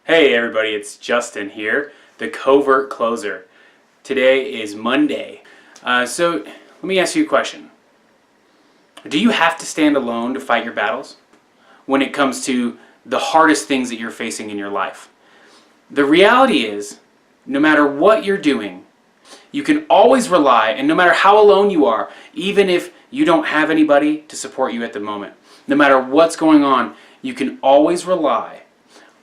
Hey everybody, it's Justin here, the Covert Closer. Today is Monday. So let me ask you a question. Do you have to stand alone to fight your battles when it comes to the hardest things that you're facing in your life? The reality is, no matter what you're doing, you can always rely, and no matter how alone you are, even if you don't have anybody to support you at the moment, no matter what's going on, you can always rely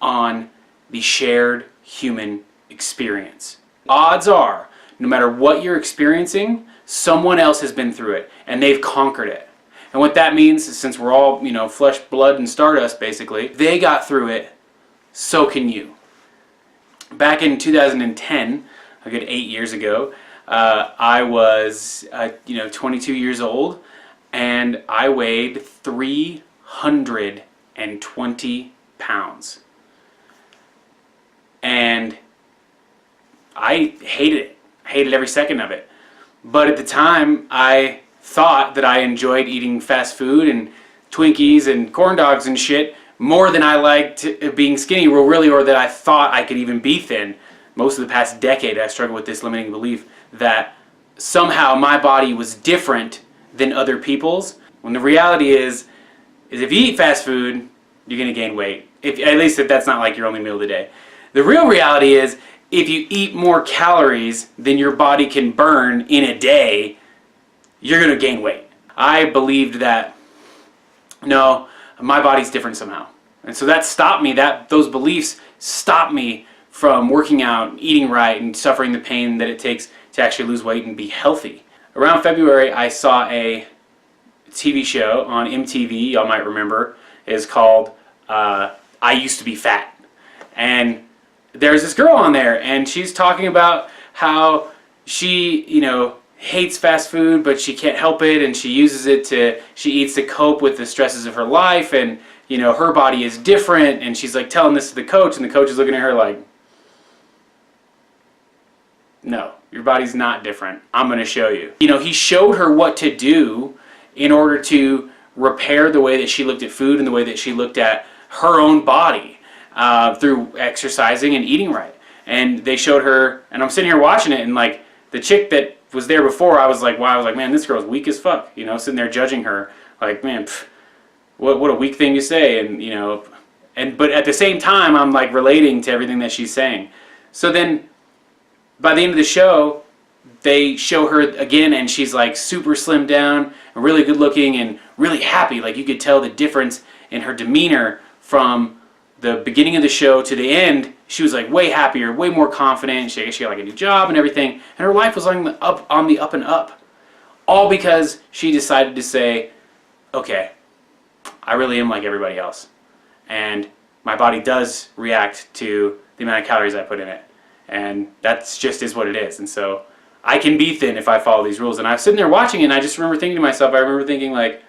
on the shared human experience. Odds are, no matter what you're experiencing, someone else has been through it and they've conquered it. And what that means is, since we're all, flesh, blood, and stardust, basically, they got through it, so can you. Back in 2010, a good 8 years ago, I was, 22 years old, and I weighed 320 pounds. And I hated it. I hated every second of it. But at the time, I thought that I enjoyed eating fast food and Twinkies and corn dogs and shit more than I liked being skinny, or that I thought I could even be thin. Most of the past decade, I struggled with this limiting belief that somehow my body was different than other people's. When the reality is if you eat fast food, you're going to gain weight. At least if that's not like your only meal of the day. The real reality is, if you eat more calories than your body can burn in a day, you're going to gain weight. I believed that, no, my body's different somehow. And so that stopped me, those beliefs stopped me from working out, eating right, and suffering the pain that it takes to actually lose weight and be healthy. Around February, I saw a TV show on MTV, y'all might remember. It's called I Used to Be Fat. And there's this girl on there, and she's talking about how she, hates fast food, but she can't help it, and she eats to cope with the stresses of her life, and, her body is different, and she's like telling this to the coach, and the coach is looking at her like, no, your body's not different. I'm going to show you. He showed her what to do in order to repair the way that she looked at food and the way that she looked at her own body. Through exercising and eating right. And they showed her, and I'm sitting here watching it, and like the chick that was there before, I was like, man, this girl's weak as fuck, sitting there judging her, like, man, what a weak thing to say, and but at the same time, I'm like relating to everything that she's saying. So then, by the end of the show, they show her again, and she's like super slimmed down, and really good looking, and really happy. Like, you could tell the difference in her demeanor from the beginning of the show to the end. She was like way happier, way more confident. She got like a new job and everything, and her life was on the up and up. All because she decided to say, okay, I really am like everybody else, and my body does react to the amount of calories I put in it, and that's just is what it is. And so I can be thin if I follow these rules. And I was sitting there watching it, and I just remember thinking to myself, like,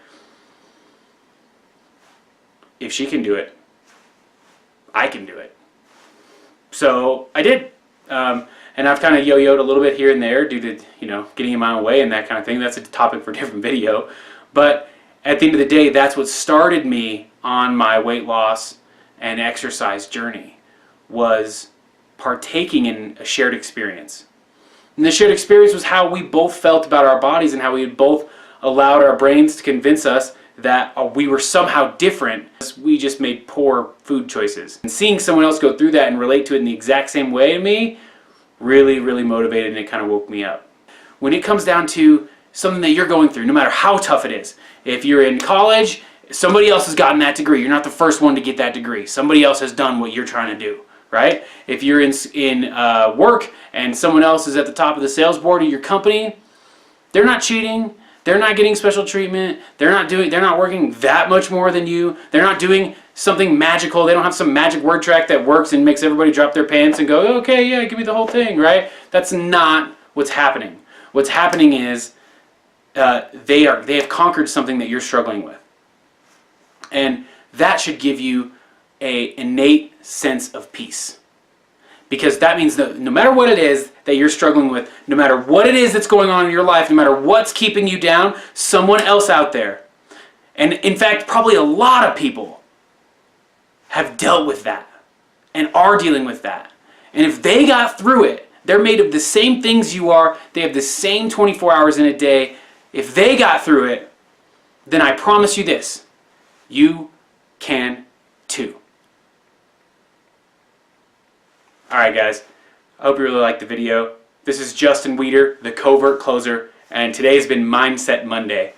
if she can do it, I can do it. So I did. And I've kind of yo-yoed a little bit here and there due to, getting in my own way and that kind of thing. That's a topic for a different video. But at the end of the day, that's what started me on my weight loss and exercise journey, was partaking in a shared experience. And the shared experience was how we both felt about our bodies, and how we had both allowed our brains to convince us that we were somehow different. We just made poor food choices. And seeing someone else go through that and relate to it in the exact same way to me really, really motivated, and it kind of woke me up. When it comes down to something that you're going through, no matter how tough it is, if you're in college, somebody else has gotten that degree. You're not the first one to get that degree. Somebody else has done what you're trying to do, right? If you're in work and someone else is at the top of the sales board of your company, they're not cheating. They're not getting special treatment. They're not working that much more than you. They're not doing something magical. They don't have some magic word track that works and makes everybody drop their pants and go, okay, yeah, give me the whole thing, right? That's not what's happening. What's happening is they have conquered something that you're struggling with. And that should give you an innate sense of peace. Because that means that no matter what it is that you're struggling with, no matter what it is that's going on in your life, no matter what's keeping you down, someone else out there, and in fact, probably a lot of people, have dealt with that. and are dealing with that. And if they got through it, they're made of the same things you are, they have the same 24 hours in a day. If they got through it, then I promise you this, you can too. Alright guys, I hope you really liked the video. This is Justin Weeder, the Covert Closer, and today has been Mindset Monday.